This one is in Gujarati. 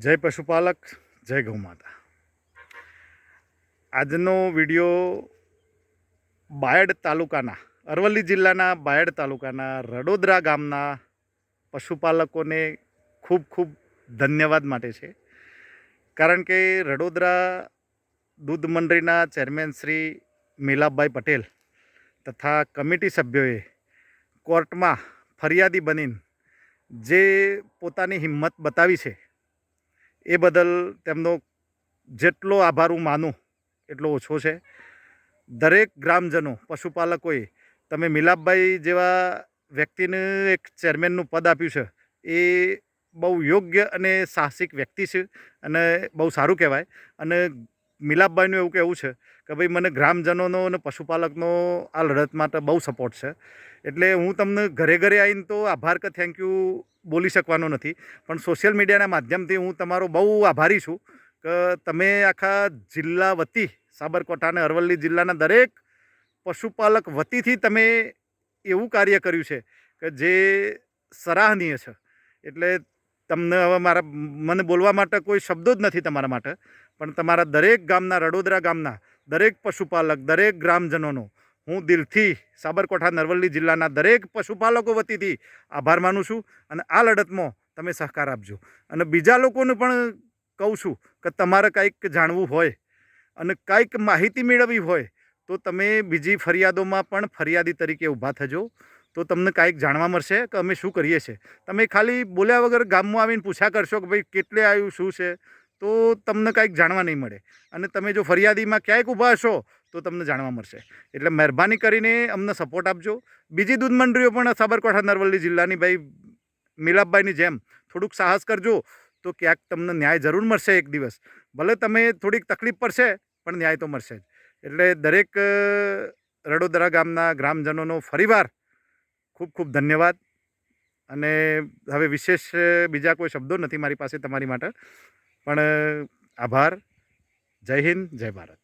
જય પશુપાલક, જય ગૌમાતા। આજનો વિડીયો બાયડ તાલુકાના, અરવલ્લી જિલ્લાના બાયડ તાલુકાના રડોદરા ગામના પશુપાલકોને ખૂબ ખૂબ ધન્યવાદ માટે છે। કારણ કે રડોદરા દૂધ મંડળીના ચેરમેન શ્રી મેલાભાઈ પટેલ તથા કમિટી સભ્યોએ કોર્ટમાં ફરિયાદી બનીને જે પોતાની હિંમત બતાવી છે એ બદલ તેમનો જેટલો આભાર હું માનું એટલો ઓછો છે। દરેક ગ્રામજનો પશુપાલકોએ તમે મિલાપભાઈ જેવા વ્યક્તિને એક ચેરમેનનું પદ આપ્યું છે એ બહુ યોગ્ય અને સાહસિક વ્યક્તિ છે અને બહુ સારું કહેવાય। અને મિલાપભાઈનું એવું કહેવું છે કે ભાઈ મને ગ્રામજનોનો અને પશુપાલકનો આ લડત માટે બહુ સપોર્ટ છે। એટલે હું તમને ઘરે ઘરે આવીને તો આભાર કે થેન્ક યુ બોલી શકવાનો નથી, પણ સોશિયલ મીડિયાના માધ્યમથી હું તમારો બહુ આભારી છું કે તમે આખા જિલ્લા વતી સાબરકાંઠા અને અરવલ્લી જિલ્લાના દરેક પશુપાલક વતીથી તમે એવું કાર્ય કર્યું છે કે જે સરાહનીય છે। એટલે તમને હવે મને બોલવા માટે કોઈ શબ્દો જ નથી તમારા માટે, પણ તમારા દરેક ગામના, રડોદરા ગામના દરેક પશુપાલક, દરેક ગ્રામજનોનો હું દિલથી સાબરકાંઠા અરવલ્લી જિલ્લાના દરેક પશુપાલકો વતીથી આભાર માનું છું। અને આ લડતમાં તમે સહકાર આપજો। અને બીજા લોકોને પણ કહું છું કે તમારે કંઈક જાણવું હોય અને કંઈક માહિતી મેળવવી હોય તો તમે બીજી ફરિયાદોમાં પણ ફરિયાદી તરીકે ઊભા થજો, તો તમને કાંઈક જાણવા મળશે કે અમે શું કરીએ છીએ। તમે ખાલી બોલ્યા વગર ગામમાં આવીને પૂછ્યા કરશો કે ભાઈ કેટલે આવ્યું, શું છે, તો તમને કાંઈક જાણવા નહીં મળે। અને તમે જો ફરિયાદીમાં ક્યાંક ઊભા હશો તો તમને જાણવા મળશે। એટલે મહેરબાની કરીને અમને સપોર્ટ આપજો। બીજી દૂધ મંડળીઓ પણ સાબરકાંઠા અરવલ્લી જિલ્લાની ભાઈ મિલાપભાઈની જેમ થોડુંક સાહસ કરજો તો ક્યાંક તમને ન્યાય જરૂર મળશે। એક દિવસ ભલે તમે થોડીક તકલીફ પડશે પણ ન્યાય તો મળશે જ। એટલે દરેક રડોદરા ગામના ગ્રામજનોનો ફરીવાર ખૂબ ખૂબ ધન્યવાદ। અને હવે વિશેષ બીજા કોઈ શબ્દો નથી મારી પાસે તમારી માટે, પણ આભાર। જય હિન્દ, જય ભારત।